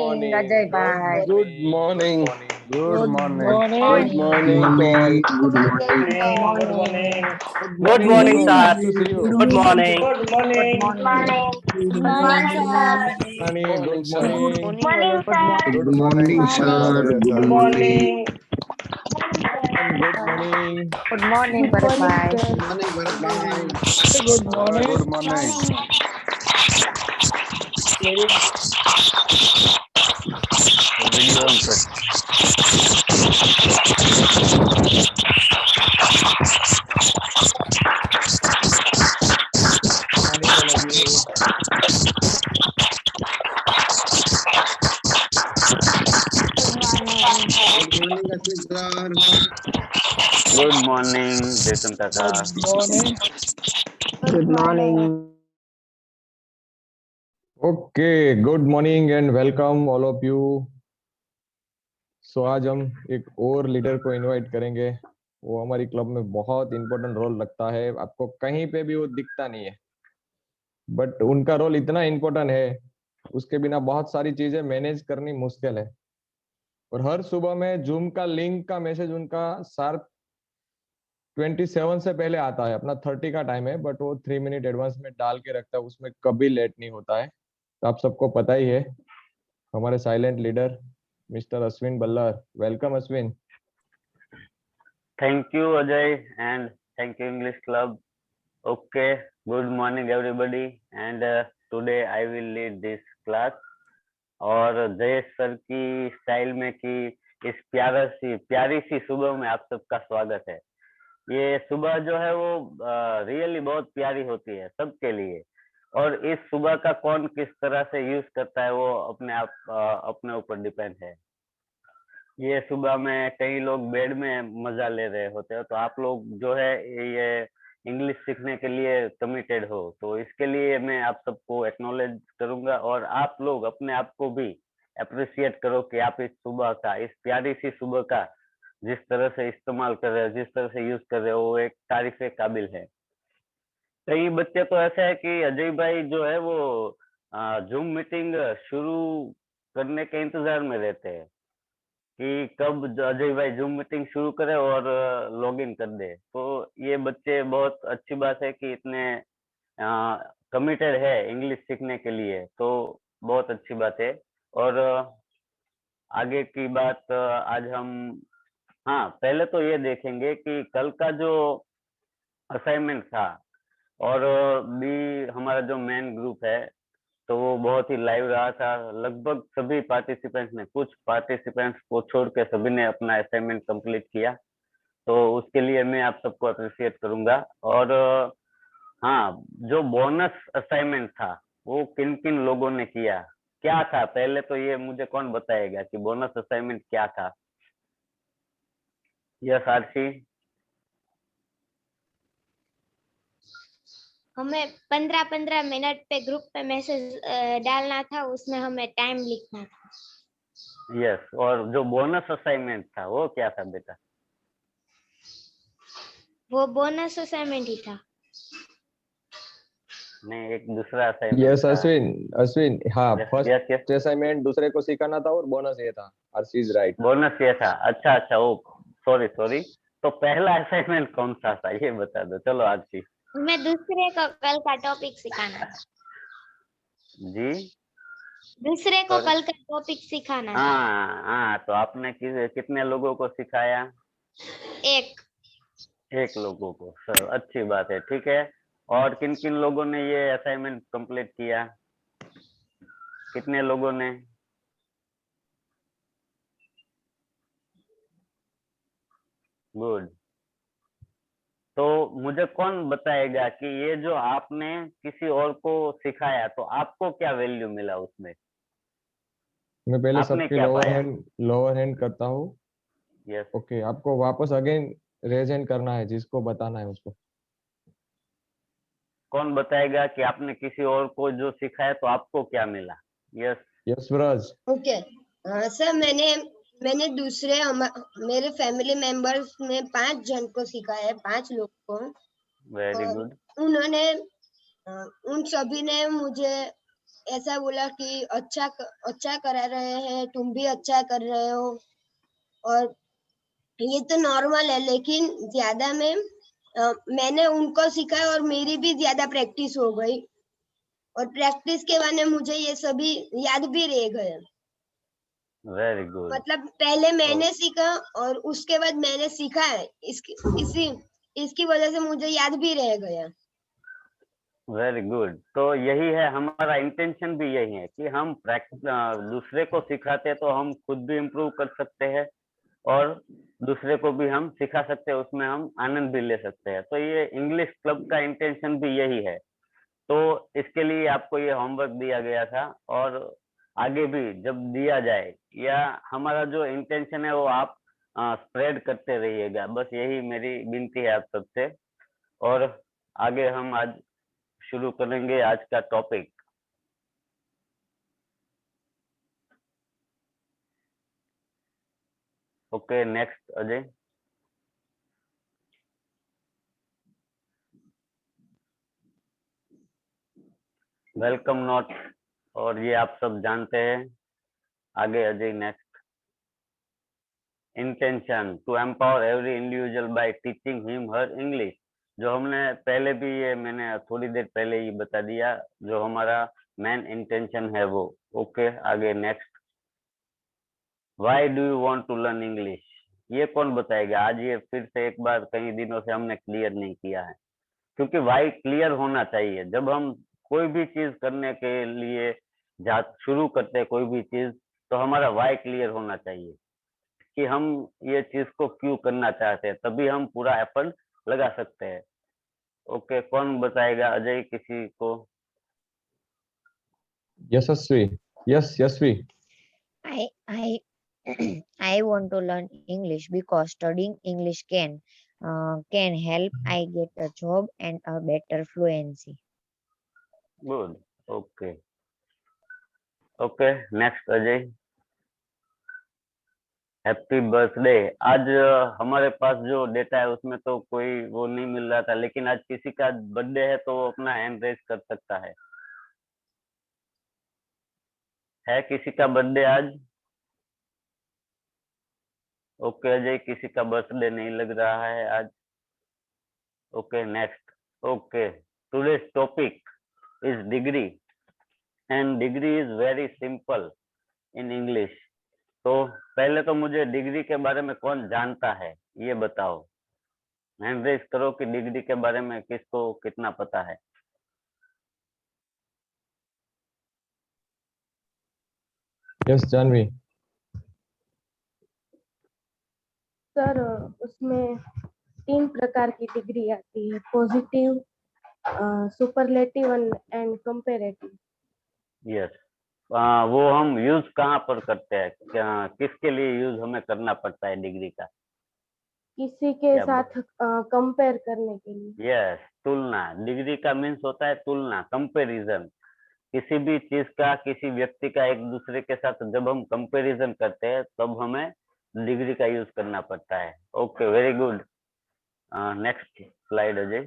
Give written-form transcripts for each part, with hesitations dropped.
morning, Ajay bhai. Good morning. Good morning. Good morning to all. Good morning. Good morning. Good morning, Bro. sir. Nice to see you. Good morning. Good morning. Good morning, sir. Morning. Good morning. Good morning, sir. Good morning. Good morning. Good morning, Bharat bhai. Good morning, Bharat bhai. Good morning. Good morning. Video on कर. Morning, all of you. Good morning, Ashwin sir. Good morning, Jason Kaka. Good morning. Okay. Good morning and welcome all of you. सो आज हम एक और leader को invite करेंगे। वो हमारी club में बहुत इंपॉर्टेंट रोल रखता है। आपको कहीं पे भी वो दिखता नहीं है, बट उनका रोल इतना इम्पोर्टेंट है, उसके बिना बहुत सारी चीजें मैनेज करनी मुश्किल है। और हर सुबह में जूम का लिंक का मैसेज उनका शार्प 27 से पहले आता है। अपना 30 का टाइम है, बट वो 3 मिनट एडवांस में डाल के रखता है, उसमें कभी लेट नहीं होता है। तो आप सबको पता ही है, हमारे silent leader mister Ashwin बल्लर। Welcome Ashwin. Thank you, Ajay, and thank you, English Club. Okay, good morning, everybody. And today I will lead this class. और जयेश सर की स्टाइल में कि इस प्यारी सी सुबह में आप सबका स्वागत है। ये सुबह जो है वो रियली बहुत प्यारी होती है सबके लिए, और इस सुबह का कौन किस तरह से यूज करता है वो अपने ऊपर डिपेंड है। ये सुबह में कई लोग बेड में मजा ले रहे होते हैं, तो आप लोग जो है ये इंग्लिश सीखने के लिए कमिटेड हो, तो इसके लिए मैं आप सबको एक्नॉलेज करूंगा, और आप लोग अपने आप को भी अप्रिशिएट करो कि आप इस सुबह का, इस प्यारी सी सुबह का जिस तरह से इस्तेमाल कर रहे हो, जिस तरह से यूज कर रहे हो, वो एक तारीफ काबिल है। कई बच्चे तो ऐसे है कि अजय भाई जो है वो जूम मीटिंग शुरू करने के इंतजार में रहते हैं कि कब अजय भाई जूम मीटिंग शुरू करे और लॉग इन कर दे। तो ये बच्चे, बहुत अच्छी बात है कि इतने कमिटेड है इंग्लिश सीखने के लिए, तो बहुत अच्छी बात है। और आगे की बात आज हम, हाँ पहले तो ये देखेंगे कि कल का जो असाइनमेंट था, और भी हमारा जो मेन ग्रुप है तो वो बहुत ही लाइव रहा था। लगभग सभी पार्टिसिपेंट्स ने, कुछ पार्टिसिपेंट्स को छोड़ के सभी ने अपना असाइनमेंट कंप्लीट किया, तो उसके लिए मैं आप सबको अप्रिशिएट करूंगा। और हाँ, जो बोनस असाइनमेंट था वो किन किन लोगों ने किया, क्या था, पहले तो ये मुझे कौन बताएगा कि बोनस असाइनमेंट क्या था? Yes RC. हमें 15-15 मिनट पे ग्रुप पे मैसेज डालना था, उसमें हमें टाइम लिखना था। यस, और जो बोनस असाइनमेंट था वो क्या था बेटा? वो बोनस असाइनमेंट ही था। नहीं, एक दूसरा असाइनमेंट यस था। अश्विन, हाँ, यस फर्स्ट असाइनमेंट दूसरे को सिखाना था और बोनस ये था। RC is right. बोनस ये था। अच्छा, ओ सॉरी। तो पहला असाइनमेंट कौन सा था ये बता दो। चलो आरसी। हमें दूसरे को कल का टॉपिक सिखाना था। जी, दूसरे को कल का टॉपिक सिखाना था। हाँ, तो आपने कितने लोगों को सिखाया? एक लोगों को। सर अच्छी बात है, ठीक है। और किन किन लोगों ने ये असाइनमेंट कंप्लीट किया? कितने लोगों ने? गुड। तो मुझे कौन बताएगा कि ये जो आपने किसी और को सिखाया, तो आपको क्या वैल्यू मिला उसमें? मैं पहले आपने सबके क्या लोअर हैंड करता हूँ। यस। ओके, आपको वापस अगेन रेज हैंड करना है, जिसको बताना है उसको। कौन बताएगा कि आपने किसी और को जो सिखाया तो आपको क्या मिला? यस। यशवराज। ओके सर, मैंने दूसरे मेरे फैमिली मेंबर्स में 5 जन को सिखाया है, 5 लोग को। Very good. उन्होंने उन सभी ने मुझे ऐसा बोला कि अच्छा करा रहे हैं, तुम भी अच्छा कर रहे हो। और ये तो नॉर्मल है, लेकिन ज्यादा में मैंने उनको सिखाया और मेरी भी ज्यादा प्रैक्टिस हो गई, और प्रैक्टिस के बाद मुझे ये सभी याद भी रह गए। Very good. मतलब पहले मैंने सीखा और उसके बाद मैंने सीखा है, इसकी वजह से मुझे याद भी रह गया। Very good. तो यही है हमारा इंटेंशन भी, यही है कि हम दूसरे को सिखाते तो हम खुद भी इम्प्रूव कर सकते हैं और दूसरे को भी हम सिखा सकते हैं, उसमें हम आनंद भी ले सकते हैं। तो ये इंग्लिश क्लब का इंटेंशन भी यही है। तो इसके लिए आपको ये होमवर्क दिया गया था, और आगे भी जब दिया जाए, या हमारा जो इंटेंशन है वो आप स्प्रेड करते रहिएगा। बस यही मेरी विनती है आप सबसे। और आगे हम आज शुरू करेंगे आज का topic. Okay, next Ajay. Welcome note, और ये आप सब जानते हैं। आगे Ajay, next. Intention to empower every individual by teaching him her English. जो हमने पहले भी, ये मैंने थोड़ी देर पहले ही बता दिया, जो हमारा मेन इंटेंशन है वो। ओके, आगे next. Why do you want to learn English? ये कौन बताएगा? आज ये फिर से एक बार कई दिनों से हमने क्लियर नहीं किया है, क्योंकि व्हाई क्लियर होना चाहिए। जब हम कोई भी चीज करने के लिए शुरू करते हैं कोई भी चीज, तो हमारा व्हाई क्लियर होना चाहिए कि हम ये चीज को क्यों करना चाहते हैं, तभी हम पूरा एफर्ट लगा सकते हैं। ओके, कौन बताएगा? अजय, किसी को? Yashasvi, yes Yashasvi. I I want to learn English because studying English can help I get a job and a better fluency. Good. Okay okay, next Ajay. Happy birthday. आज हमारे पास जो डेटा है उसमें तो कोई वो नहीं मिल रहा था, लेकिन आज किसी का बर्थडे है तो वो अपना हैंड रेज कर सकता है किसी का बर्थडे आज? ओके अजय, किसी का बर्थडे नहीं लग रहा है आज। Okay, next. Okay, today's topic is degree, and degree is very simple in English. तो पहले तो मुझे डिग्री के बारे में कौन जानता है ये बताओ। हैंड रेज करो कि डिग्री के बारे में किसको कितना पता है। यस जानवी। सर उसमें 3 प्रकार की डिग्री आती है, positive, superlative and comparative. Yes, वो हम यूज कहाँ पर करते हैं? किसके लिए यूज हमें करना पड़ता है डिग्री का? किसी के क्या साथ कंपेयर करने के लिए। यस, तुलना। डिग्री का मीन्स होता है तुलना, कंपैरिजन। किसी भी चीज का, किसी व्यक्ति का एक दूसरे के साथ जब हम कंपैरिजन करते हैं तब हमें डिग्री का यूज करना पड़ता है। Okay, very good. Next slide Ajay.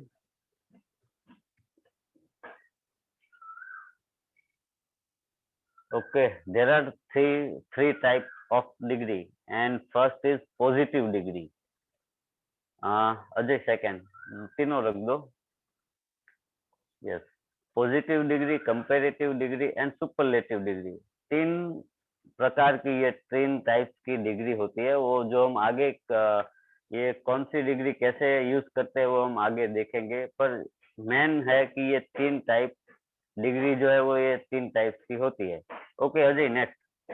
Okay, there are three types of degree, and first is positive degree. Ajay second, तीनों रख दो। Yes, positive degree, comparative degree and superlative degree. 3 प्रकार की, ये 3 टाइप्स की डिग्री होती है। वो जो हम आगे ये कौन सी डिग्री कैसे यूज करते हैं वो हम आगे देखेंगे, पर मेन है कि ये 3 टाइप डिग्री जो है वो ये 3 टाइप्स की होती है। Okay Ajay, next.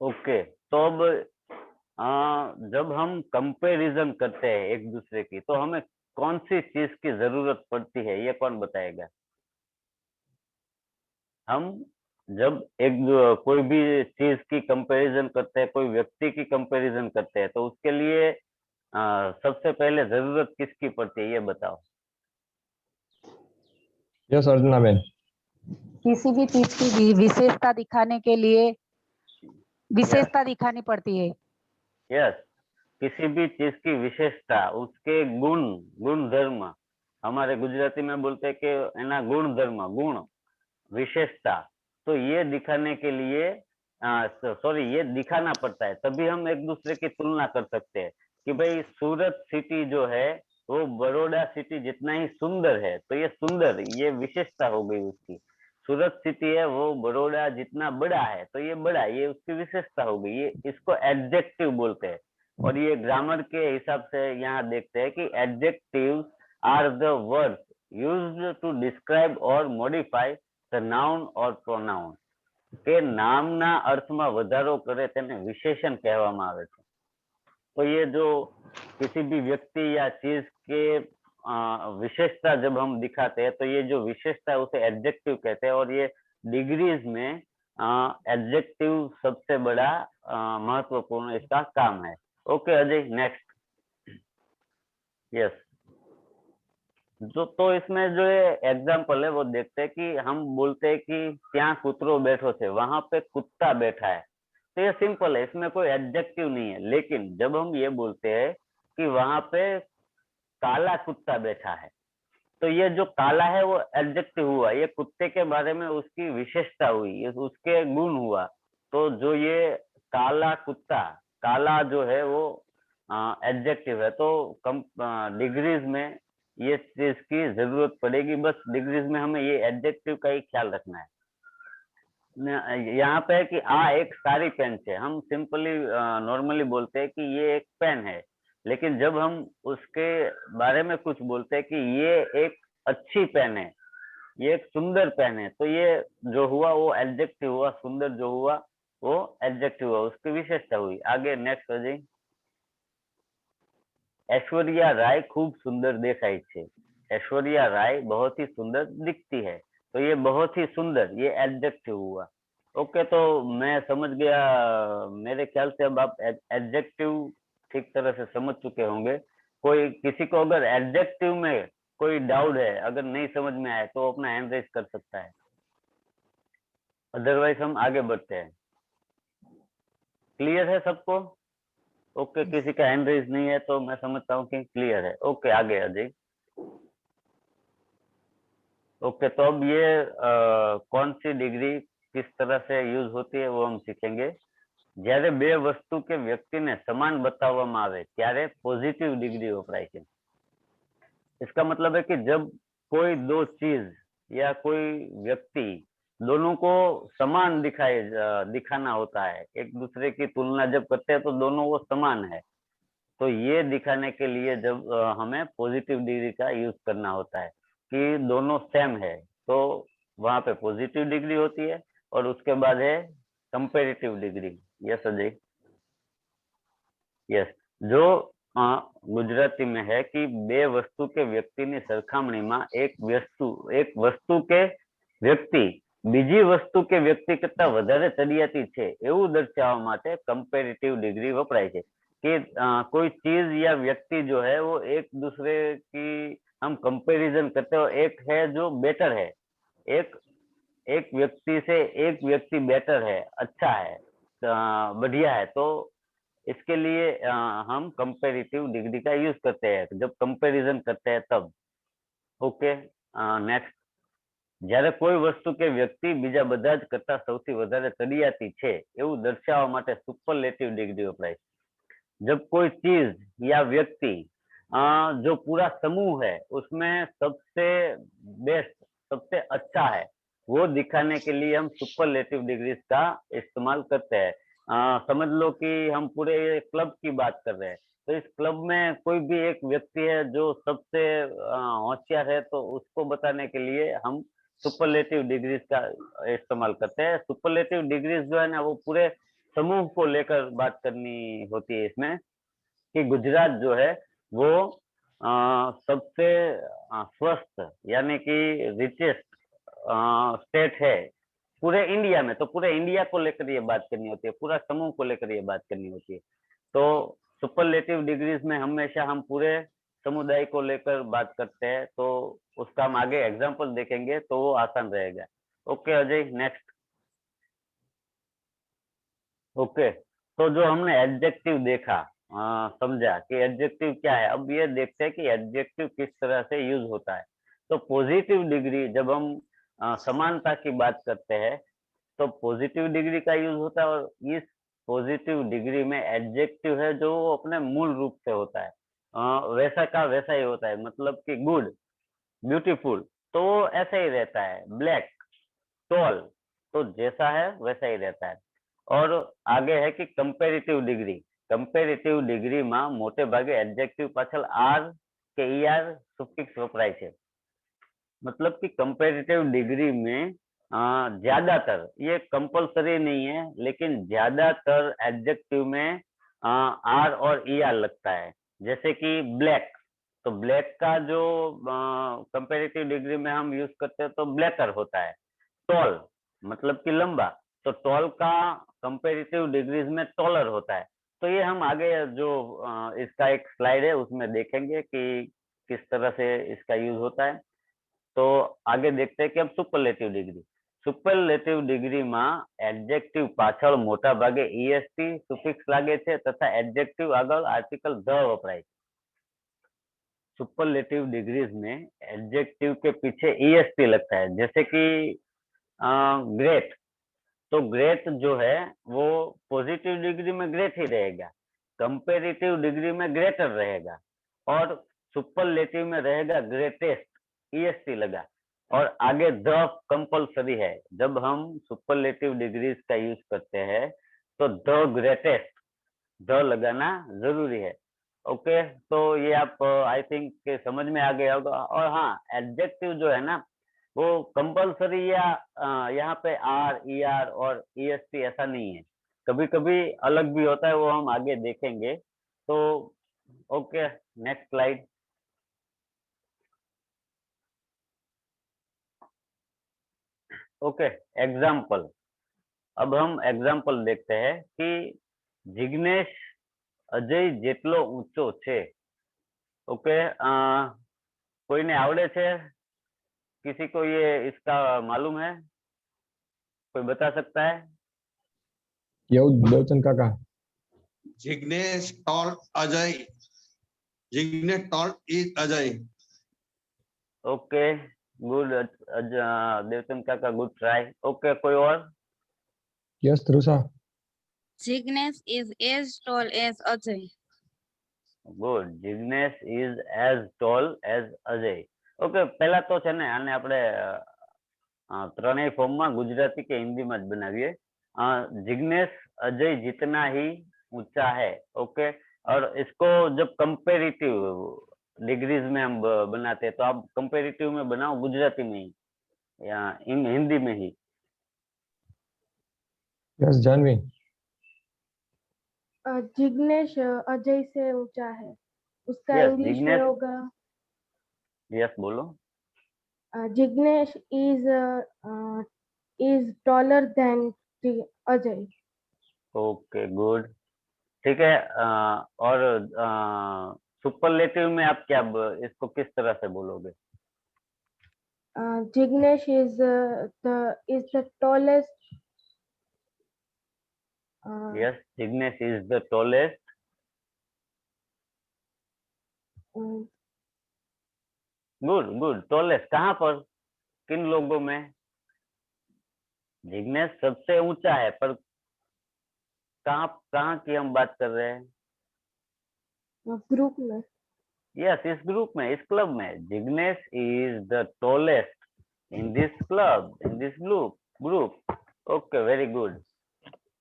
ओके, तो अब जब हम कंपैरिजन करते हैं एक दूसरे की, तो हमें कौन सी चीज की जरूरत पड़ती है ये कौन बताएगा? हम जब कोई भी चीज की कंपैरिजन करते हैं, कोई व्यक्ति की कंपैरिजन करते हैं, तो उसके लिए सबसे पहले जरूरत किसकी पड़ती है ये बताओ। Yes arjuna Ben. किसी भी चीज की विशेषता दिखाने के लिए विशेषता दिखानी पड़ती है। यस, किसी भी चीज की विशेषता, उसके गुण धर्म हमारे गुजराती में बोलते हैं कि एना गुण धर्म, गुण, विशेषता, तो ये दिखाने के लिए ये दिखाना पड़ता है, तभी हम एक दूसरे की तुलना कर सकते हैं कि भाई सूरत सिटी जो है वो बड़ौदा सिटी जितना ही सुंदर है, तो ये सुंदर, ये विशेषता हो गई उसकी। सूरत सिटी है वो बड़ौदा जितना बड़ा है, तो ये बड़ा, ये उसकी विशेषता हो गई, ये इसको एडजेक्टिव बोलते हैं। और ये ग्रामर के हिसाब से यहाँ देखते हैं कि adjectives are the words used to describe और मॉडिफाई द नाउन और प्रोनाउन, કે નામના અર્થમાં વધારો કરે તેને વિશેષણ કહેવામાં આવે છે। तो ये जो किसी भी व्यक्ति या चीज के विशेषता जब हम दिखाते हैं, तो ये जो विशेषता है उसे एडजेक्टिव कहते हैं, और ये डिग्रीज में एडजेक्टिव सबसे बड़ा महत्वपूर्ण इसका काम है। Okay Ajay, next. यस, तो इसमें जो एग्जाम्पल है वो देखते हैं कि हम बोलते हैं कि ત્યાં કૂતરો बैठो છે, वहां पे कुत्ता बैठा है, तो ये सिंपल है, इसमें कोई एडजेक्टिव नहीं है। लेकिन जब हम ये बोलते हैं कि वहां पे काला कुत्ता बैठा है, तो ये जो काला है वो एडजेक्टिव हुआ, ये कुत्ते के बारे में उसकी विशेषता हुई, ये उसके गुण हुआ। तो जो ये काला कुत्ता, काला जो है वो एडजेक्टिव है, तो डिग्रीज में ये चीज की जरूरत पड़ेगी। बस डिग्रीज में हमें ये एडजेक्टिव का ही ख्याल रखना है। यहाँ पे है कि एक सारी पेन है, हम सिंपली नॉर्मली बोलते हैं कि ये एक पेन है, लेकिन जब हम उसके बारे में कुछ बोलते हैं कि ये एक अच्छी पेन है, ये एक सुंदर पेन है, तो ये जो हुआ वो एडजेक्टिव हुआ, सुंदर जो हुआ वो एडजेक्टिव हुआ, उसकी विशेषता हुई। आगे नेक्स्ट अजय। ऐश्वर्या राय खूब सुंदर देखाई छे, ऐश्वर्या राय बहुत ही सुंदर दिखती है, तो ये बहुत ही सुंदर, ये एडजेक्टिव हुआ। ओके, तो मैं समझ गया, मेरे ख्याल से अब आप एडजेक्टिव ठीक तरह से समझ चुके होंगे। कोई किसी को अगर एडजेक्टिव में कोई डाउट है, अगर नहीं समझ में आए, तो अपना हैंड रेज कर सकता है, अदरवाइज हम आगे बढ़ते हैं। क्लियर है सबको? ओके, किसी का हैंड रेज नहीं है तो मैं समझता हूँ कि क्लियर है। ओके, आगे अजय। ओके, तो अब ये कौन सी डिग्री किस तरह से यूज होती है वो हम सीखेंगे। જ્યારે બે વસ્તુ કે વ્યક્તિને સમાન બતાવવામાં આવે ત્યારે પોઝિટિવ ડિગ્રી વપરાય છે। इसका मतलब है कि जब कोई दो चीज या कोई व्यक्ति दोनों को समान दिखाना होता है, एक दूसरे की तुलना जब करते हैं तो दोनों वो समान है, तो ये दिखाने के लिए जब हमें पॉजिटिव डिग्री का यूज करना होता है कि दोनों सेम है, तो वहां पे पॉजिटिव डिग्री होती है। और उसके बाद है comparative degree. Yes Ajay? Yes, जो गुजराती में है कि બે વસ્તુ કે વ્યક્તિની સરખામણીમાં એક વસ્તુ કે વ્યક્તિ બીજી વસ્તુ કે વ્યક્તિ કરતા વધારે ચડિયાતી છે એવું દર્શાવવા માટે कंपेरेटिव डिग्री वपराय છે कि कोई चीज या व्यक्ति जो है वो एक दूसरे की हम कंपैरिजन करते हो, एक है जो बेटर है, एक व्यक्ति से एक व्यक्ति बेटर है, अच्छा है, बढ़िया है, तो इसके लिए हम कंपेरेटिव डिग्री का यूज करते हैं जब कंपैरिजन करते हैं तब। Okay, next. જ્યારે કોઈ વસ્તુ કે વ્યક્તિ બીજા બધા જ કરતા સૌથી વધારે ચડિયાતી છે એવું દર્શાવવા માટે સુપરલેટિવ ડિગ્રી વપરાય છે। जब कोई चीज या व्यक्ति जो पूरा समूह है उसमें सबसे बेस्ट, सबसे अच्छा है, वो दिखाने के लिए हम सुपरलेटिव डिग्रीज का इस्तेमाल करते हैं। समझ लो कि हम पूरे क्लब की बात कर रहे हैं, तो इस क्लब में कोई भी एक व्यक्ति है जो सबसे होशियार है, तो उसको बताने के लिए हम सुपरलेटिव डिग्रीज का इस्तेमाल करते हैं। सुपरलेटिव डिग्रीज जो है ना वो पूरे समूह को लेकर बात करनी होती है इसमें, कि गुजरात जो है वो सबसे स्वस्थ यानी कि रिचेस्ट स्टेट है पूरे इंडिया में, तो पूरे इंडिया को लेकर ये बात करनी होती है, पूरा समूह को लेकर ये बात करनी होती है। तो सुपरलेटिव डिग्रीज में हमेशा हम पूरे समुदाय को लेकर बात करते हैं, तो उसका हम आगे एग्जाम्पल देखेंगे तो वो आसान रहेगा। Okay Ajay, next. ओके, तो जो हमने एडजेक्टिव देखा समझा कि एडजेक्टिव क्या है। अब ये देखते हैं कि एडजेक्टिव किस तरह से यूज होता है। तो पॉजिटिव डिग्री, जब हम समानता की बात करते हैं तो पॉजिटिव डिग्री का यूज होता है, और इस पॉजिटिव डिग्री में एडजेक्टिव है जो अपने मूल रूप से होता है, वैसा का वैसा ही होता है। मतलब कि गुड, ब्यूटीफुल तो ऐसा ही रहता है, ब्लैक, टॉल तो जैसा है वैसा ही रहता है। और आगे है कि कंपेरेटिव डिग्री। कंपेरेटिव डिग्री में मोटे भागे एडजेक्टिव पाछळ आर के ईआर सुफिक्स वपराय छे। मतलब कि कंपेरेटिव डिग्री में ज्यादातर, ये कंपलसरी नहीं है, लेकिन ज्यादातर एडजेक्टिव में आर और ईआर लगता है। जैसे कि ब्लैक, तो ब्लैक का जो कंपेरेटिव डिग्री में हम यूज करते हैं तो ब्लैकर होता है। टॉल मतलब कि लंबा, तो टॉल का कंपेरेटिव डिग्रीज में टॉलर होता है। तो ये हम आगे जो इसका एक स्लाइड है उसमें देखेंगे कि किस तरह से इसका यूज होता है। तो आगे देखते हैं कि अब सुपरलेटिव डिग्री। सुपरलेटिव डिग्री में एडजेक्टिव पाछळ मोटा भागे ईएसटी सुफिक्स लागे छे तथा एडजेक्टिव आगळ आर्टिकल ध वपराय। सुपरलेटिव डिग्रीज में एडजेक्टिव के पीछे ईएसटी लगता है। जैसे कि ग्रेट, तो ग्रेट जो है वो पॉजिटिव डिग्री में ग्रेट ही रहेगा, कंपेरेटिव डिग्री में ग्रेटर रहेगा, और सुपरलेटिव में रहेगा ग्रेटेस्ट, ईएसटी लगा। और आगे द कंपलसरी है। जब हम सुपरलेटिव डिग्रीज का यूज करते हैं तो द ग्रेटेस्ट, द लगाना जरूरी है। ओके, तो ये आप आई थिंक के समझ में आ गया होगा। और हाँ, एडजेक्टिव जो है ना वो कंपलसरी या यहाँ पे आर, ई आर और ईएसटी ऐसा नहीं है, कभी कभी अलग भी होता है, वो हम आगे देखेंगे। तो okay, next slide. Okay, example. अब हम एग्जाम्पल देखते हैं कि जिग्नेश अजय जेटलो ऊंचो छे। ओके, कोई ने आवड़े छे? किसी को ये इसका मालूम है? कोई बता सकता है? देवचंद काका। Jignesh tall Ajay, Jignesh tall is Ajay. Okay, good Devchand काका, गुड ट्राई। ओके, कोई और? Yes Dhrusa. Jignesh is as tall as Ajay. Good, Jignesh is as tall as Ajay. Okay, પહેલા તો છે ને આને આપણે ત્રણેય ફોર્મમાં ગુજરાતી કે હિન્દીમાં જ બનાવીએ. जिग्नेश अजय जितना ही ऊंचा है। ओके, और इसको जब कंपेरेटिव डिग्रीज में हम बनाते हैं तो आप कंपेरेटिव में बनाओ गुजराती में ही या हिंदी में ही। यस जानवी। जिग्नेश अजय से ऊंचा है, उसका Yes, इंग्लिश में जिग्नेश। होगा यस, बोलो। Jignesh is taller than Ajay. Okay, good, ठीक है। और सुपरलेटिव में आप क्या इसको किस तरह से बोलोगे? Jignesh is the tallest. Yes, Jignesh is the tallest. Good good, tallest कहाँ पर, किन लोगों में? जिग्नेश सबसे ऊंचा है, पर कहाँ कहाँ की हम बात कर रहे हैं? ग्रुप में। यस, इस ग्रुप में, इस क्लब में। Jignesh is the tallest in this club, in this group. Okay, very good.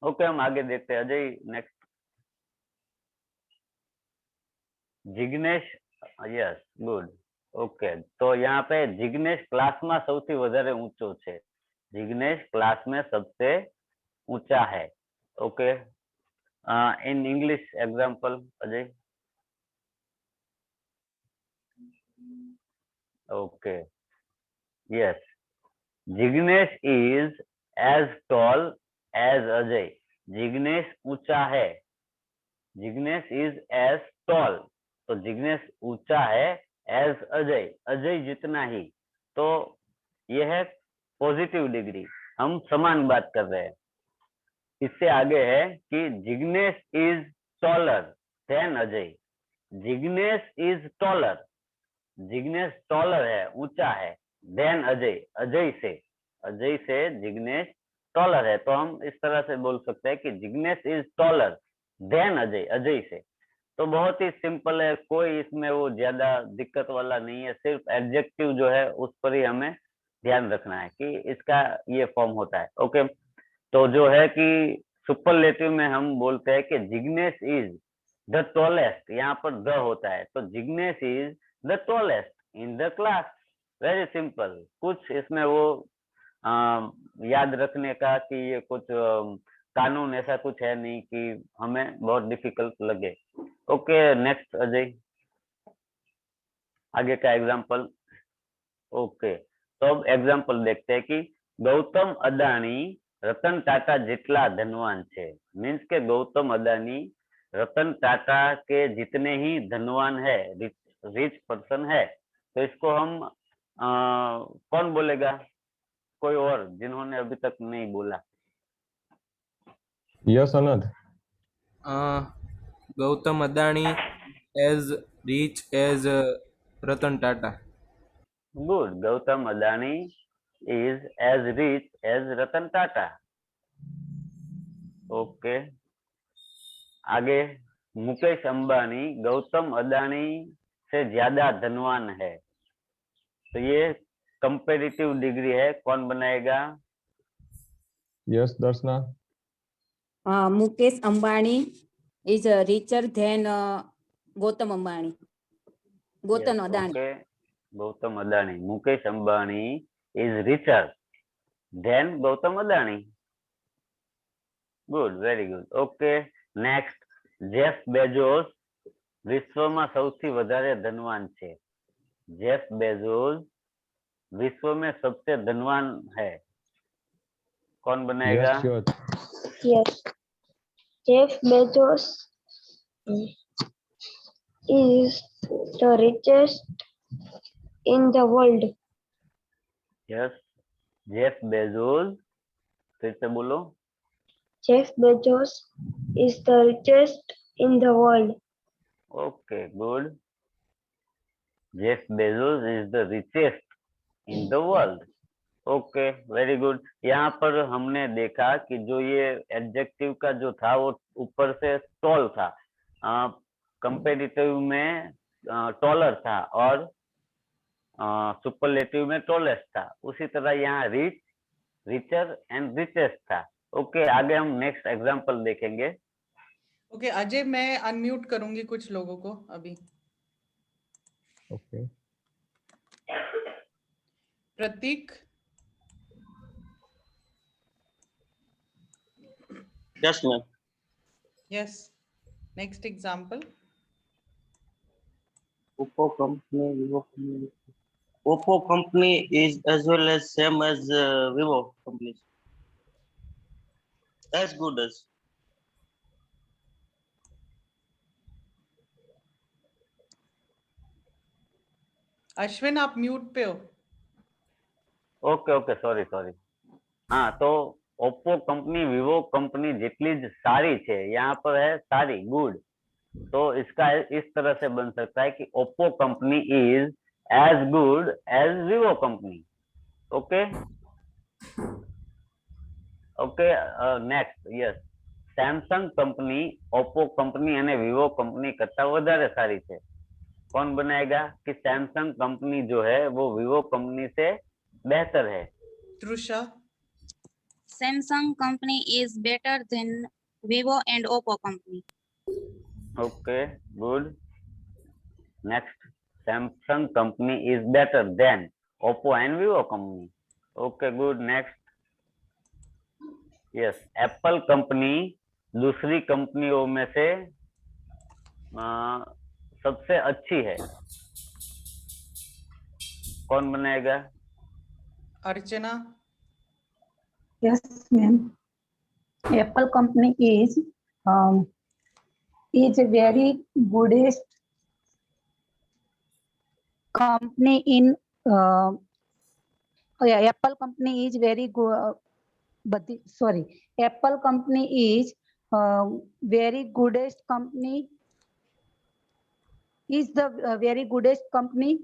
Okay, हम आगे देखते हैं। Ajay, next. Jignesh, yes, good. Okay, तो यहाँ पे जिग्नेश क्लास में સૌથી વધારે ઊંચો છે। जिग्नेश क्लास में सबसे ऊंचा है। Okay, in English example Ajay. Okay, yes, Jignesh is as tall as Ajay. Jignesh ऊंचा है, जिग्नेश इज एज टॉल, तो जिग्नेश ऊंचा है एज अजय, अजय जितना ही। तो यह है पॉजिटिव डिग्री, हम समान बात कर रहे हैं। इससे आगे है कि Jignesh is taller than Ajay. Jignesh is taller, Jignesh taller है, ऊंचा है, देन अजय, अजय से जिग्नेश टॉलर है। तो हम इस तरह से बोल सकते हैं कि Jignesh is taller than Ajay, Ajay से। तो बहुत ही सिंपल है, कोई इसमें वो ज्यादा दिक्कत वाला नहीं है, सिर्फ एडजेक्टिव जो है उस पर ही हमें ध्यान रखना है कि इसका ये फॉर्म होता है। ओके, तो जो है कि सुपरलेटिव में हम बोलते हैं कि जिग्नेश इज द टॉलेस्ट, यहाँ पर द होता है, तो Jignesh is the tallest in the class. Very simple, कुछ इसमें वो याद रखने का कि ये कुछ कानून ऐसा कुछ है नहीं कि हमें बहुत डिफिकल्ट लगे। ओके, नेक्स्ट अजय, आगे का एग्जाम्पल। ओके, तो अब एग्जाम्पल देखते हैं कि गौतम अदानी रतन टाटा जितला धनवान छे। मीन्स के गौतम अदानी रतन टाटा के जितने ही धनवान है, रिच पर्सन है। तो इसको हम कौन बोलेगा? कोई और जिन्होंने अभी तक नहीं बोला। Yes Anant. Gautam Adani as rich as Ratan Tata. Good, Gautam Adani is as rich as Ratan Tata. Okay, आगे, मुकेश अंबानी गौतम अदानी से ज्यादा धनवान है। तो ये कंपेरेटिव डिग्री है, कौन बनाएगा? Yes Darshana. Mukesh Ambani is richer than Gautam Ambani. Gautam Adani. Okay, Gautam Adani. Mukesh Ambani is richer than Gautam Adani. Good, very good. Okay, next, Jeff Bezos વિશ્વમાં સૌથી વધારે ધનવાન છે। જેફ બેઝોસ विश्व में सबसे धनवान है, कौन बनाएगा? Yes, Jeff Bezos is the richest in the world. Yes, Jeff Bezos, फिर से बोलो। Jeff Bezos is the richest in the world. Okay, good. Jeff Bezos is the richest in the world. Okay, very good. यहाँ पर हमने देखा कि जो ये एडजेक्टिव का जो था वो ऊपर से टॉल था, कंपेरेटिव में टॉलर था और सुपरलेटिव में टॉलेस्ट था। उसी तरह यहाँ रिच, रिचर एंड रिचेस्ट था। ओके, आगे हम नेक्स्ट एग्जांपल देखेंगे। ओके अजय, मैं अनम्यूट करूंगी कुछ लोगों को अभी। Okay, Prateek. Yes, ma'am. Yes, next example. Oppo company, Vivo company. Oppo company is as well as same as Vivo companies. As good as. Ashwin, आप म्यूट पे हो। Okay okay, sorry sorry. हाँ, तो ओप्पो कंपनी विवो कंपनी जितनी सारी है, यहाँ पर है सारी, गुड। तो इसका इस तरह से बन सकता है कि Oppo company is as good as Vivo company. Okay okay, next, yes, Samsung company Oppo company અને વિવો કંપની કરતા વધારે સારી છે। कौन बनाएगा कि सैमसंग कंपनी जो है वो विवो कंपनी से बेहतर है? त्रुषा। Samsung company is better than Vivo and Oppo company. Okay, good. Next, Samsung company is better than Oppo and Vivo company. Okay, good. Next, yes, Apple company दूसरी कंपनियों में से सबसे अच्छी है। कौन बनाएगा? अर्चना। Yes, ma'am. Apple company is very goodest company in Apple company is very good. Apple company is very goodest company is the very goodest company.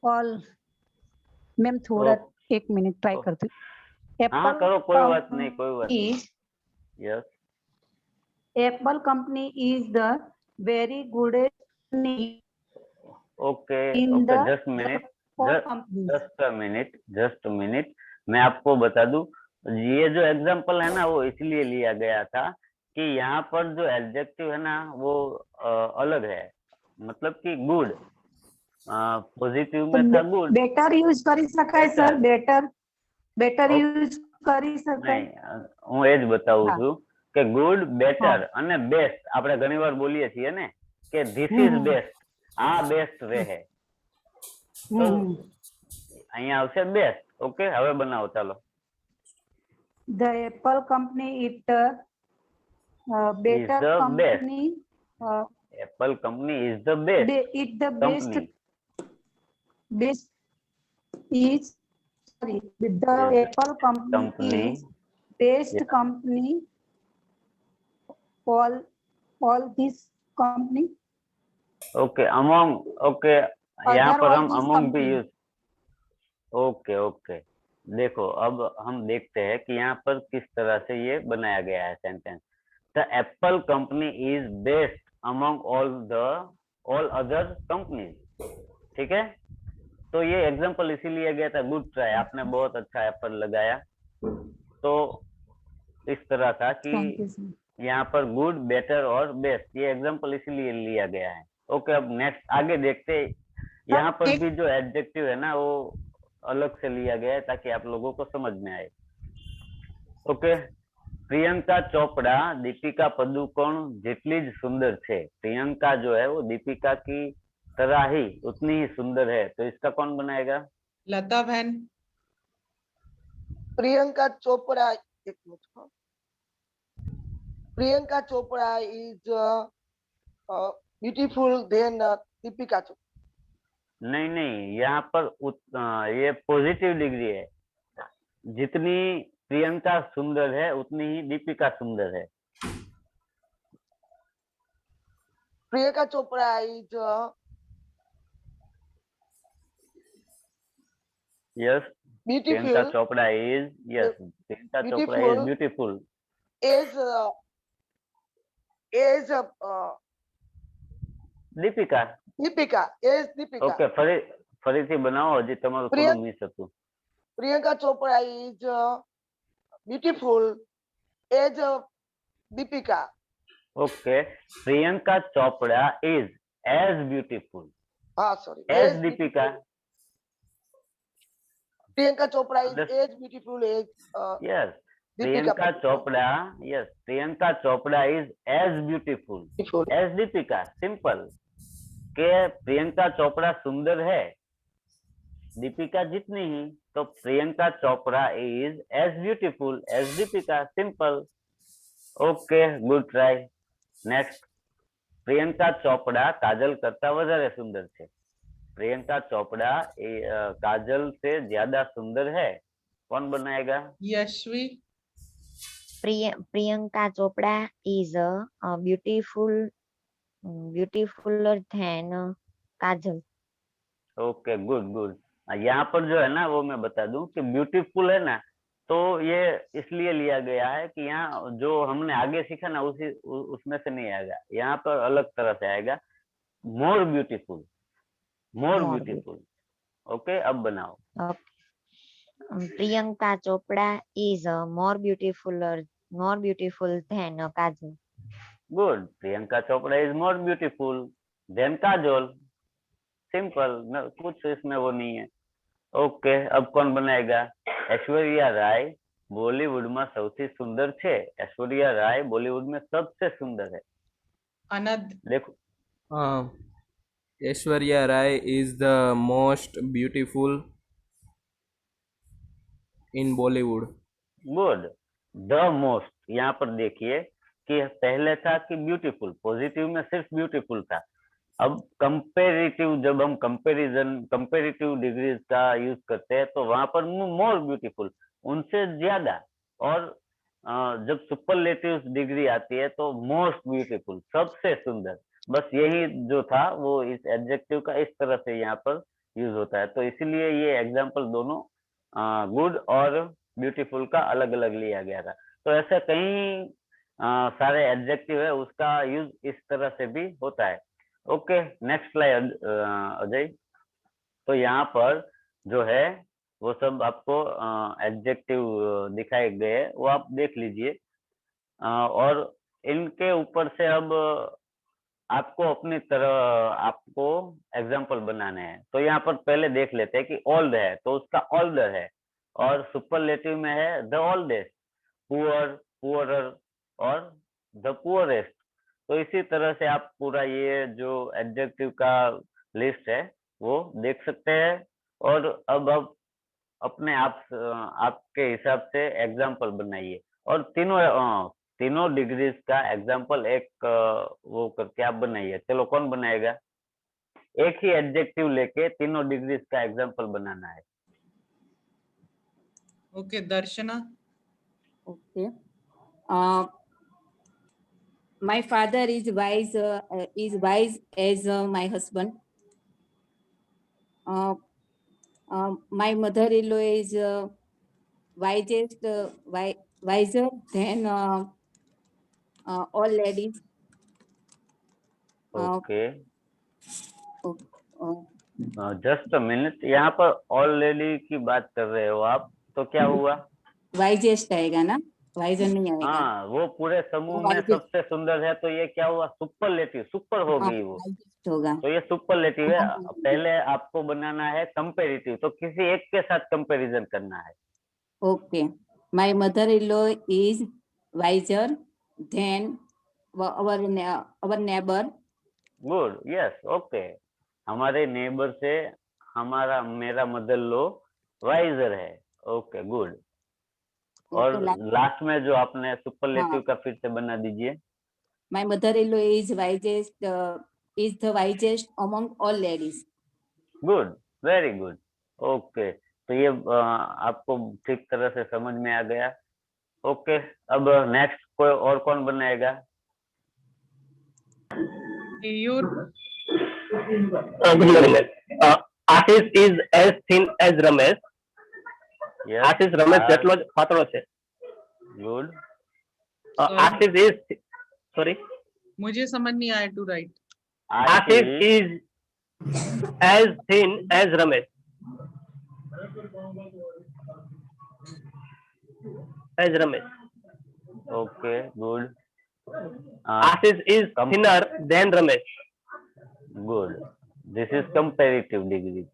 All ma'am थोड़ा एक मिनट ट्राई करती हूँ. हाँ करो, कोई बात नहीं, कोई बात नहीं. is yes, Apple company is the very goodest company okay in okay, the just minute, all companies. Just minute, मैं आपको बता दूं, ये जो एग्जांपल है ना वो इसलिए लिया गया था कि यहाँ पर जो एडजेक्टिव है ना वो अलग है, मतलब कि गुड, पॉजिटिव में था गुड. बेटर यूज કરી શકાય સર. બેટર યુઝ કરી શકાય. નહીં, હું એ જ બતાવું હા. છું કે ગુડ, બેટર અને બેસ્ટ આપણે ઘણીવાર બોલીએ છીએ ને કે ધીસ ઇઝ બેસ્ટ, આ બેસ્ટ રહે, તો અહીંયા આવશે બેસ્ટ. ઓકે, હવે બનાવો ચાલો. The Apple company is the better the company. Apple company is the best It's the best. company. Best is sorry. The Yes. Apple company is best Yeah. company. All this company. Okay, among, okay, यहाँ पर हम Otherwise is among भी company. Use. Okay okay, देखो अब हम देखते हैं कि यहाँ पर किस तरह से ये बनाया गया है sentence. The Apple company is best among all other companies. ठीक है, तो ये एग्जांपल इसीलिए गया था. गुड ट्राई, आपने बहुत अच्छा एफर्ट लगाया. तो इस तरह था कि Thank you, sir. यहाँ पर गुड, बेटर और बेस्ट, ये एग्जांपल इसीलिए लिया गया है. ओके, अब नेक्स्ट आगे देखते हैं. यहाँ पर भी जो एडजेक्टिव है ना वो अलग से लिया गया है ताकि आप लोगों को समझ में आए. ओके, प्रियंका चोपड़ा दीपिका पदुकोण જેટલી જ सुंदर છે. प्रियंका जो है वो दीपिका की तरह ही उतनी ही सुंदर है, तो इसका कौन बनाएगा? लता बहन. प्रियंका चोपड़ा, एक minute. Priyanka Chopra is beautiful than Deepika Chopra. नहीं नहीं, यहाँ पर ये पॉजिटिव डिग्री है. जितनी प्रियंका सुंदर है उतनी ही दीपिका सुंदर है. Priyanka Chopra is yes, beautiful. Priyanka Chopra is, yes, Priyanka Chopra is beautiful. is Deepika. Deepika is Deepika. ઓકે, ફરીથી બનાવો, હજી તમારું થોડું મિસ હતું. Priyanka Chopra is beautiful as Deepika. Okay, Priyanka Chopra is as beautiful हाँ sorry, as Deepika. Priyanka Chopra is as beautiful as yes, Deepika. Priyanka Chopra, yes, Priyanka Chopra is as beautiful as Deepika. Simple के प्रियंका चोपड़ा सुंदर है दीपिका जितनी ही, तो Priyanka Chopra is as beautiful as Deepika. Simple. Okay, good try. Next, Priyanka Chopra Kajal करता વધારે सुंदर છે. प्रियंका चोपड़ा काजल से ज्यादा सुंदर है. कौन बनाएगा? Yashvi. Priyanka Chopra is beautifuler than Kajal. Okay, good good. यहाँ पर जो है ना वो मैं बता दूं कि ब्यूटीफुल है ना, तो ये इसलिए लिया गया है कि यहाँ जो हमने आगे सीखा ना उसमें से नहीं आएगा. यहाँ पर अलग तरह से आएगा, more beautiful, more beautiful. Okay, अब बनाओ. Priyanka Chopra is more beautiful than Kajal. Good, Priyanka Chopra is more beautiful then Kajol. Simple, कुछ इसमें वो नहीं है. ओके, अब कौन बनाएगा? ऐश्वर्या राय बॉलीवुड में સૌથી સુંદર છે. ऐश्वर्या राय बॉलीवुड में सबसे सुंदर है. आनंद. देखो, Aishwarya Rai is the most beautiful in Bollywood. Good. The most, यहाँ पर देखिए कि पहले था कि ब्यूटीफुल, पॉजिटिव में सिर्फ ब्यूटीफुल था. अब कंपेरेटिव, जब हम कंपेरेटिव डिग्रीज का यूज करते हैं तो वहां पर मोर ब्यूटीफुल, उनसे ज्यादा. और जब सुपरलेटिव डिग्री आती है तो मोस्ट ब्यूटीफुल, सबसे सुंदर. बस यही जो था वो इस एडजेक्टिव का इस तरह से यहाँ पर यूज होता है, तो इसीलिए ये एग्जाम्पल दोनों गुड और ब्यूटीफुल का अलग अलग लिया गया था। तो ऐसे कई सारे एडजेक्टिव है, उसका यूज इस तरह से भी होता है। Okay, next slide Ajay. तो यहाँ पर जो है वो सब आपको एडजेक्टिव दिखाए गए हैं, वो आप देख लीजिए। और इनके ऊपर से अब आपको अपनी तरह आपको एग्जाम्पल बनाने हैं। तो यहाँ पर पहले देख लेते हैं कि ओल्ड है तो उसका ओल्डर है, और सुपरलेटिव में है द ओल्डेस्ट, पुअर, पुअरर और द पुअरेस्ट। तो इसी तरह से आप पूरा ये जो एडजेक्टिव का लिस्ट है वो देख सकते हैं। और अब अपने आप आपके हिसाब से एग्जाम्पल बनाइए, और तीनों डिग्रीज का एग्जाम्पल एक वो करके आप बनाइए। चलो, कौन बनाएगा? एक ही एडजेक्टिव लेके तीनों डिग्रीज का एग्जाम्पल बनाना है। Okay, Darshana. Okay. My father is wise as my husband. My mother-in-law is wiser than all ladies. Okay, uh, just a minute, यहाँ पर ऑलरेडी की बात कर रहे हो आप, तो क्या हुआ? वाइजेस्ट आएगा ना, वाइजर नहीं आएगा। हाँ, वो पूरे समूह में वाइजेस्ट सबसे सुंदर है, तो ये क्या हुआ? सुपरलेटिव, सुपर हो गई वो, वाइजेस्ट होगा। तो ये सुपरलेटिव है। पहले आपको बनाना है कंपेरेटिव, तो किसी एक के साथ कंपैरिजन करना है। Okay, my mother-in-law is visor then our neighbor. Good, yes, okay. हमारे नेबर से मेरा मदर लो वाइजर है। Okay, good. और लास्ट में जो आपने सुपरलेटिव का फिर से बना दीजिए। My mother-in-law is the wisest among all ladies. Good, very good. Okay, तो ये आपको ठीक तरह से समझ में आ गया। ओके, अब नेक्स्ट कोई और कौन बनाएगा? Ashish is as thin as Ramesh. Yes. Ashish Ramesh જેટલો જ પાતળો છે. Good. Ashish is, sorry. मुझे समझ नहीं आया to write. Ashish is as thin as Ramesh. As Ramesh. Okay, good. Ashish is thinner than Ramesh. Good. This is comparative degree.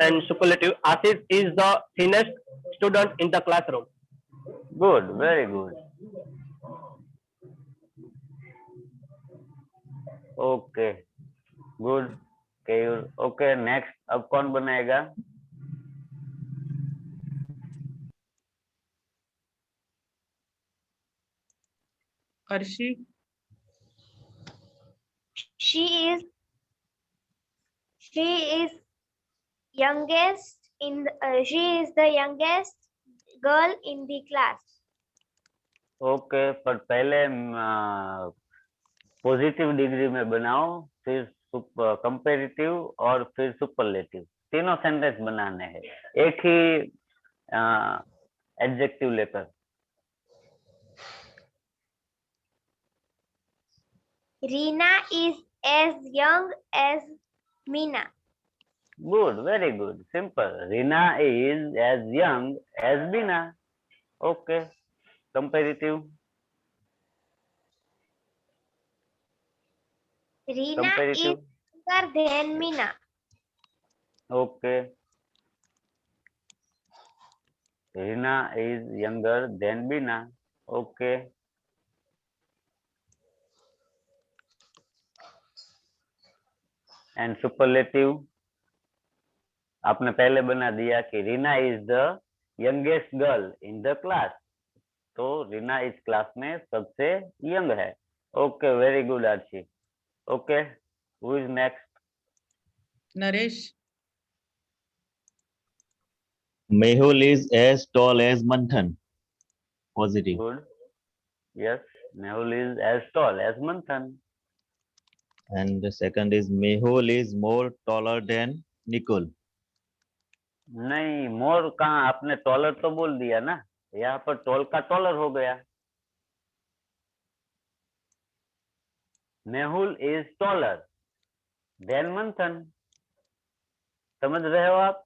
And superlative, Ashish is the thinnest student in the classroom. Good, very good. Okay, good. Okay, next अब कौन बनाएगा? Arshi. She is youngest she is the youngest girl in the class. Okay, पर पहले positive degree में बनाओ, फिर comparative और फिर सुपरलेटिव, तीनों सेंटेंस बनाने हैं एक ही एडजेक्टिव लेकर। Reena is as young as Meena. Good, very good, simple. Reena is as young as Meena. Okay, comparative. Reena is younger than Meena. Okay. Reena is younger than Meena. Okay. And superlative आपने पहले बना दिया कि Reena is the youngest girl in the class, तो रीना इस class में सबसे young है। Okay, very good Archi. Okay, who is next? Naresh. Mehul is as tall as Manthan. Positive. Good. Yes. Mehul is as tall as Manthan. And the second is Mehul is more taller than Nicole. नहीं, मोर कहाँ, आपने taller तो बोल दिया ना, यहाँ पर toll का टॉलर हो गया. Mehul is taller than Manthan. समझ रहे हो आप?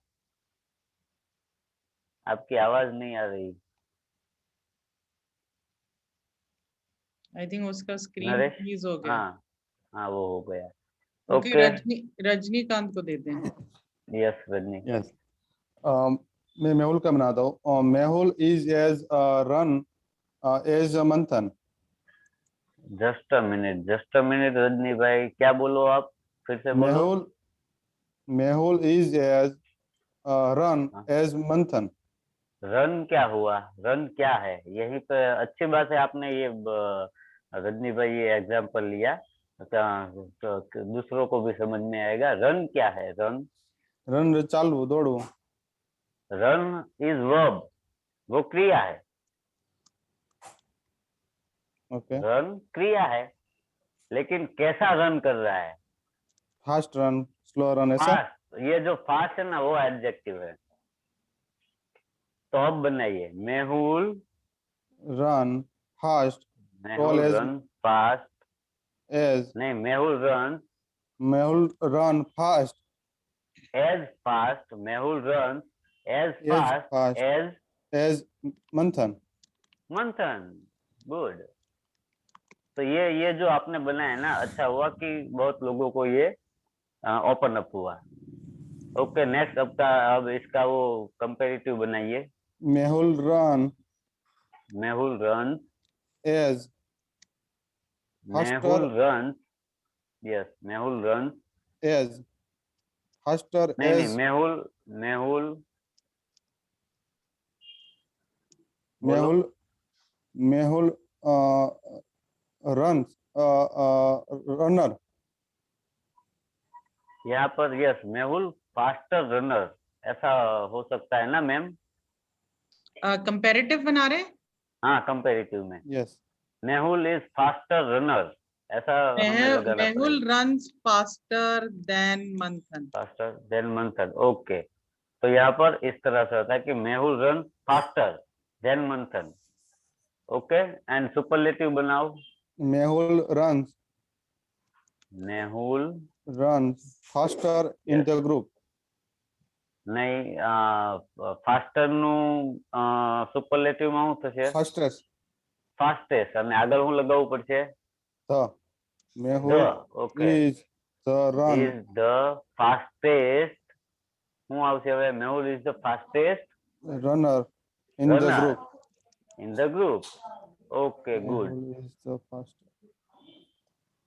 आपकी आवाज नहीं आ रही. आई थिंक उसका स्क्रीन नरेश? फ्रीज हो गया. हाँ हाँ, वो हो गया. Okay, okay. रजनीकांत को देते हैं. यस रजनी. यस, मैं मेहुल का बनाता हूँ. Mehul is as run as Manthan. Just a minute Rajni भाई, क्या बोलो आप, फिर से बोलो. Mehul is as run as Manthan. Run क्या हुआ, रन क्या है, यही पे अच्छी बात है. आपने ये रजनी भाई ये एग्जाम्पल लिया, तो दूसरों को भी समझ में आएगा. रन क्या है? रन चालू दौड़ू. रन इज वर्ब, वो क्रिया है. ओके. रन क्रिया है, लेकिन कैसा रन कर रहा है? फास्ट रन, स्लो रन, ऐसा. फास्ट, ये जो फास्ट है ना वो एडजेक्टिव है. तो अब बनाइए. Mehul run fast. Mehul run fast. As. नहीं, Mehul run fast. As fast. Mehul run as fast as Manthan. Good. तो ये जो आपने बनाया ना, अच्छा हुआ कि बहुत लोगों को ये ओपन अप हुआ. ओके, नेक्स्ट अब इसका वो कंपैरेटिव बनाइए. Mehul run as. Mehul run. Yes, Mehul run as faster. नहीं, मेहुल रन रनर. यहाँ पर यस, मेहुल फास्टर रनर, ऐसा हो सकता है ना मैम? कंपैरेटिव बना रहे हैं. हाँ, कंपैरेटिव में. Yes. Mehul is faster runner, ऐसा मेहुल रन्स फास्टर देन मंथन. ओके. तो यहाँ पर इस तरह से होता है कि मेहुल रन फास्टर देन मंथन. ओके, एंड सुपरलेटिव बनाओ. Mehul run faster in the group. नहीं, फास्टर નું સુપરલેટિવ માં શું થશે? ફાસ્ટેસ્ટ. અને આગળ હું લગાવવું પડશે? Mehul is the fastest. શું આવશે હવે? Mehul is the fastest runner in the group. Okay, good.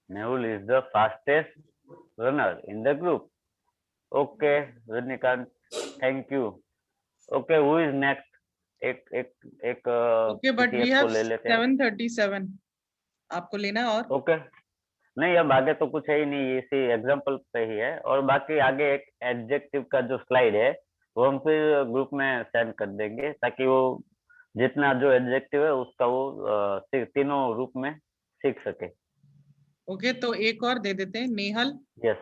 Mehul is the fastest runner in the group. Okay, Rajnikant, thank you. Okay, who is next? Okay, but we have 7:37. आपको लेना और? Okay. नहीं, अब आगे तो कुछ है ही नहीं, इसी एग्जाम्पल पे ही है. और बाकी आगे एक एडजेक्टिव का जो स्लाइड है वो हम फिर ग्रुप में सेंड कर देंगे, ताकि वो जितना जो एडजेक्टिव है उसका वो तीनों रूप में सीख सके. ओके, तो एक और दे देते हैं. Nehal. Yes.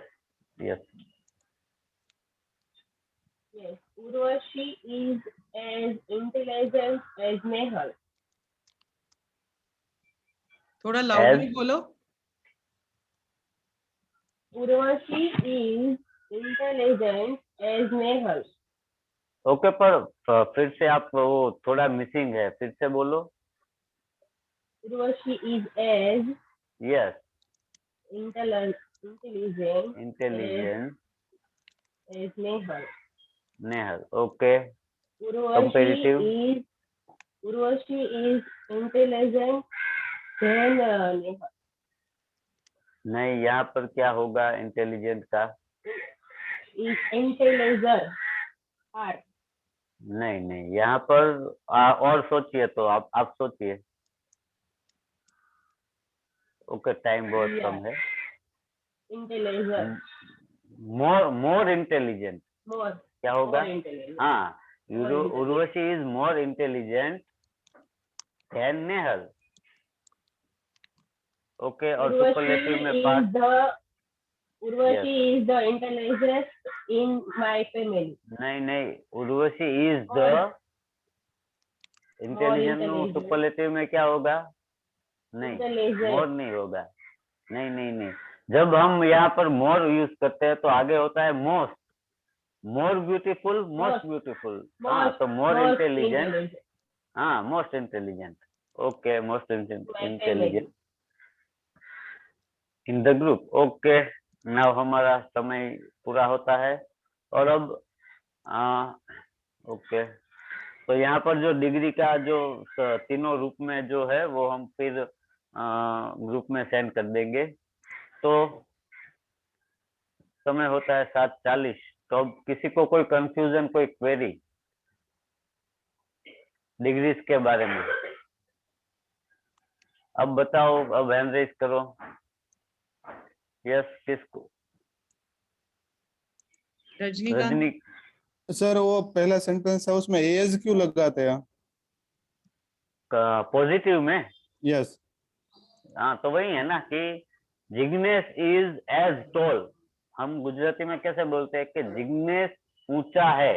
Urvashi is as intelligent as Nehal. थोड़ा लाउडली बोलो. Urvashi is intelligent as Nehal. Okay, पर फिर से आप वो थोड़ा मिसिंग है, फिर से बोलो. Urvashi is as intelligent as Nehal. Okay. Comparative. Urvashi is intelligent than Nehal. नहीं, यहाँ पर क्या होगा इंटेलिजेंट का? Is intelligent. नहीं, यहाँ पर और सोचिए, तो आप सोचिए. ओके, टाइम बहुत कम है. Intelligent. More intelligent. क्या होगा? हाँ, Urvashi is more intelligent than Nehal. Okay और सुपरलेटिव में past Urvashi is the intelligent in my family. नहीं Urvashi is the intelligent no intelligent. Superlative में क्या होगा? नहीं Intelligent. मोर नहीं होगा। नहीं जब हम यहाँ पर मोर यूज करते हैं तो आगे होता है most, more beautiful, most beautiful. हाँ तो मोर इंटेलिजेंट, हाँ most intelligent. Okay most intelligent in the group. Okay now हमारा समय पूरा होता है और अब ओके तो यहाँ पर जो डिग्री का जो तीनों रूप में जो है वो हम फिर ग्रुप में सेंड कर देंगे। तो समय होता है 7:40। तो अब किसी को कोई कंफ्यूजन, कोई क्वेरी डिग्रीज के बारे में? अब बताओ, अब हैंड रेज करो। यस किसको? रजनीकांत। सर वो पहला सेंटेंस है उसमें एज क्यों लगाते हैं? पॉजिटिव में? यस। हाँ तो वही है ना कि जिग्नेश इज एज टॉल। हम गुजराती में कैसे बोलते हैं कि जिग्नेश ऊंचा है,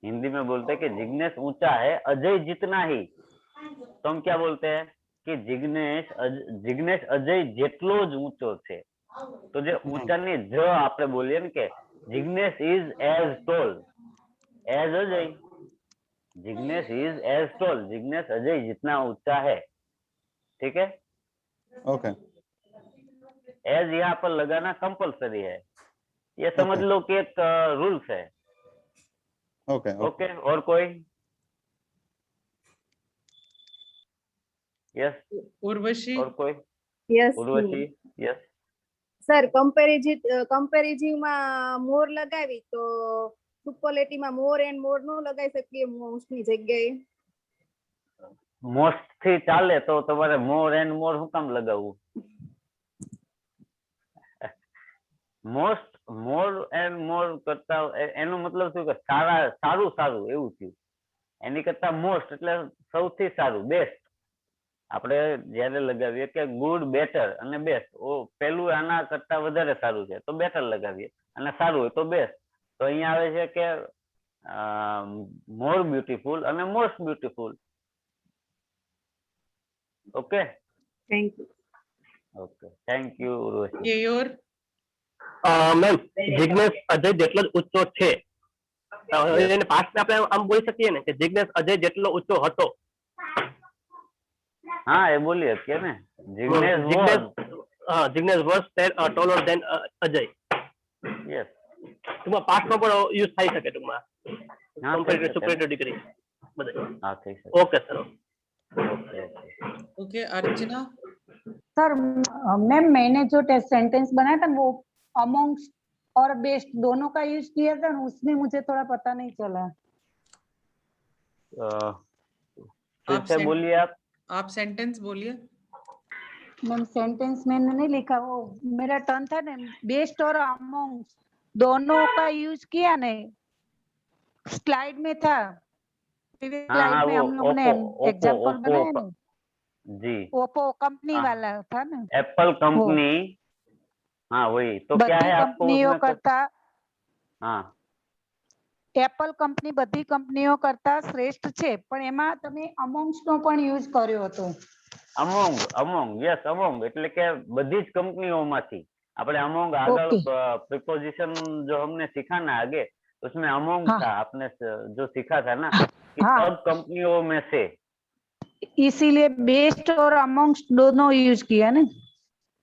हिंदी में बोलते हैं कि जिग्नेश ऊंचा है अजय जितना ही। तो हम क्या बोलते हैं कि जिग्नेश अजय જેટલો જ ઊંચો છે। તો જે ઊંચાની જ આપણે બોલીએ ને કે Jignesh is as tall as Ajay, Jignesh is as tall, Jignesh Ajay जितना ऊंचा है। ठीक है, ओके। एज यहाँ पर लगाना कंपलसरी है, ये समझ लो कि एक रूल्स है। ओके ओके और कोई? यस उर्वशी। और कोई? Yes Urvashi yes. Sir comparative માં મોર લગાવી તો સુપરલેટિવ માં મોર એન્ડ મોર નો લગાવી શકીએ મોસ્ટ ની જગ્યાએ? મોસ્ટ થી ચાલે તો તમારે મોર એન્ડ મોર શું કામ લગાવવું? મોસ્ટ મોર એન્ડ મોર કરતા એનો મતલબ શું કે સારું એવું થયું। એની કરતા મોસ્ટ એટલે સૌથી સારું, બેસ્ટ। આપણે જ્યારે લગાવીએ કે ગુડ, બેટર અને બેસ્ટ, પેલું આના કરતા વધારે સારું છે તો બેટર લગાવીએ, અને સારું હોય તો બેસ્ટ। તો અહીંયા આવે છે કે મોર બ્યુટીફુલ અને most beautiful. Okay thank you. Okay thank you Urvashi. Keyur. Ma'am Jignesh Ajay જેટલો જ ઊંચો છે, એને પાસ્ટ આપણે આમ બોલી શકીએ ને કે જિગ્નેશ અજય જેટલો ઊંચો હતો। हाँ ये बोलिए क्या ने Jignesh was taller than Ajay. Yes टूंकમાં પાસ્ટ માં પણ યુઝ થઈ શકે ટૂંકમાં हाँ કમ્પેરેટિવ સુપરેટિવ ડિગ્રી બધે। हाँ થઈ શકે। Okay sir. ओके अर्चना। सर मैम मैंने जो टेस्ट सेंटेंस बनाया था वो अमोंग्स्ट और बेस्ट दोनों का यूज किया था ना, उसमें मुझे थोड़ा पता नहीं चला। फिर से बोलिए आप सेंटेंस बोलिए। मैम सेंटेंस मैंने नहीं लिखा, वो मेरा टर्न था ना, बेस्ट और अमोंग्स्ट दोनों का यूज किया नहीं, स्लाइड में था। स्लाइड में हम लोग ने एग्जांपल बनाया ना जी, ओप्पो कंपनी वाला था ना, एप्पल कंपनी। हाँ वही तो क्या है आपको कंपनीओ करता। हाँ એપલ કંપની બધી કંપનીઓ કરતા શ્રેષ્ઠ છે, પણ એમાં તમે અમોંગ્સ નો પણ યુઝ કર્યો હતો। અમોંગ યસ અમોંગ એટલે કે બધી જ કંપનીઓમાંથી આપણે અમોંગ આગળ प्रीपोजिशन जो हमने सीखा ना आगे उसमें अमोंग था, आपने जो सीखा था ना कि सब कंपनियों में से, इसीलिए बेस्ट और अमोंग्स दोनों यूज किया ना।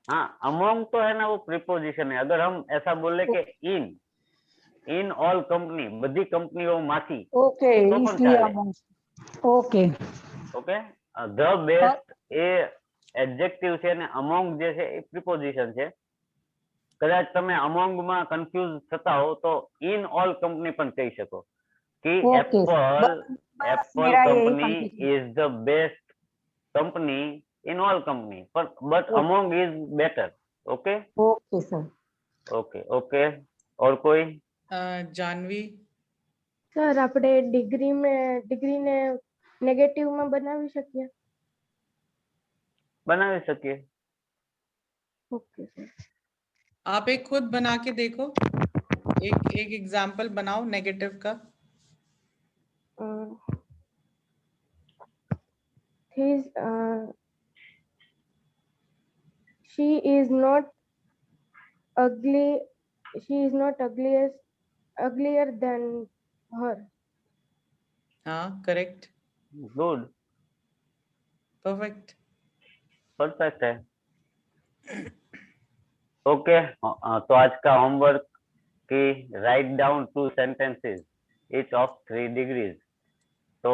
हाँ अमोंग तो है ना वो प्रीपोजिशन है। अगर हम ऐसा बोले कि इन ऑल कंपनी बधी कंपनियों माथी, ओके इसलिए amongst. Okay okay the best A adjective છે અને અમોંગ જે છે એ પ્રીપોઝિશન છે। કદાચ તમે અમોંગ માં કન્ફ્યુઝ થતા હો તો ઇન ઓલ કંપની પણ કહી શકો कि Apple company is the best company in all company, but among is better. Okay okay sir. Okay okay और कोई? जानवी। सर આપણે ડિગ્રીને નેગેટિવ માં બનાવી શકીએ? બનાવી શકીએ। Okay sir. आप एक खुद बना के देखो, एक एग्जाम्पल बनाओ नेगेटिव का। she is not ugly. She is not uglier than her. हाँ, करेक्ट, गुड, परफेक्ट। परफेक्ट है। ओके, तो आज का होमवर्क की write down 2 sentences each of 3 degrees. तो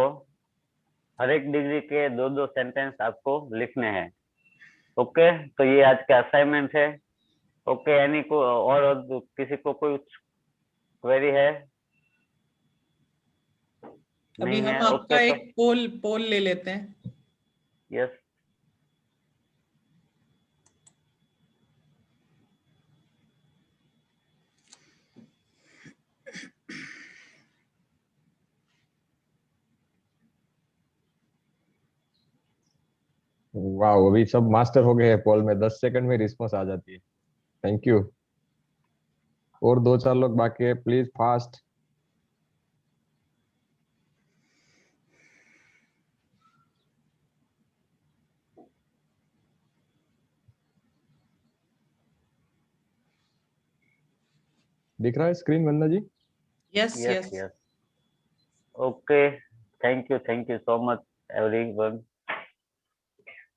हर एक डिग्री के 2-2 सेंटेंस आपको लिखने हैं। ओके, तो ये आज का असाइनमेंट है। ओके, यानी को और किसी को कोई क्वेरी है? अभी नहीं है? हम आपका ओके, एक पोल ले लेते हैं। यस, वाह, अभी सब मास्टर हो गए हैं पोल में, 10 सेकंड में रिस्पॉन्स आ जाती है। Thank you. और 2-4 लोग बाकी है, प्लीज फास्ट। दिख रहा है screen Vandana ji? Yes yes, yes. Yes. Okay, thank you so much everyone.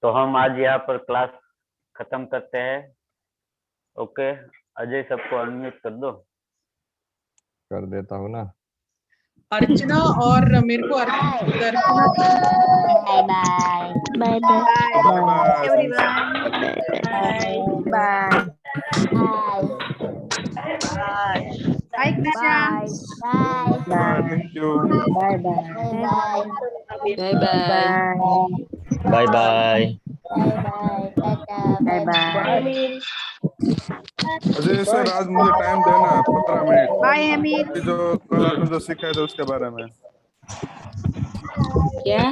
तो हम आज यहाँ पर क्लास खत्म करते हैं। ओके, अजय सबको अनम्यूट कर दो। कर देता हूँ ना। अर्चना और मेरे को Archana bye bye bye bye bye everyone. Bye bye Krishna. Bye bye, thank you. Bye bye bye bye. Bye bye. Bye bye. Ajay sir, आज मुझे टाइम देना 15 मिनट, बाय अमित। जो कल आपने जो सीखा था उसके बारे में। क्या?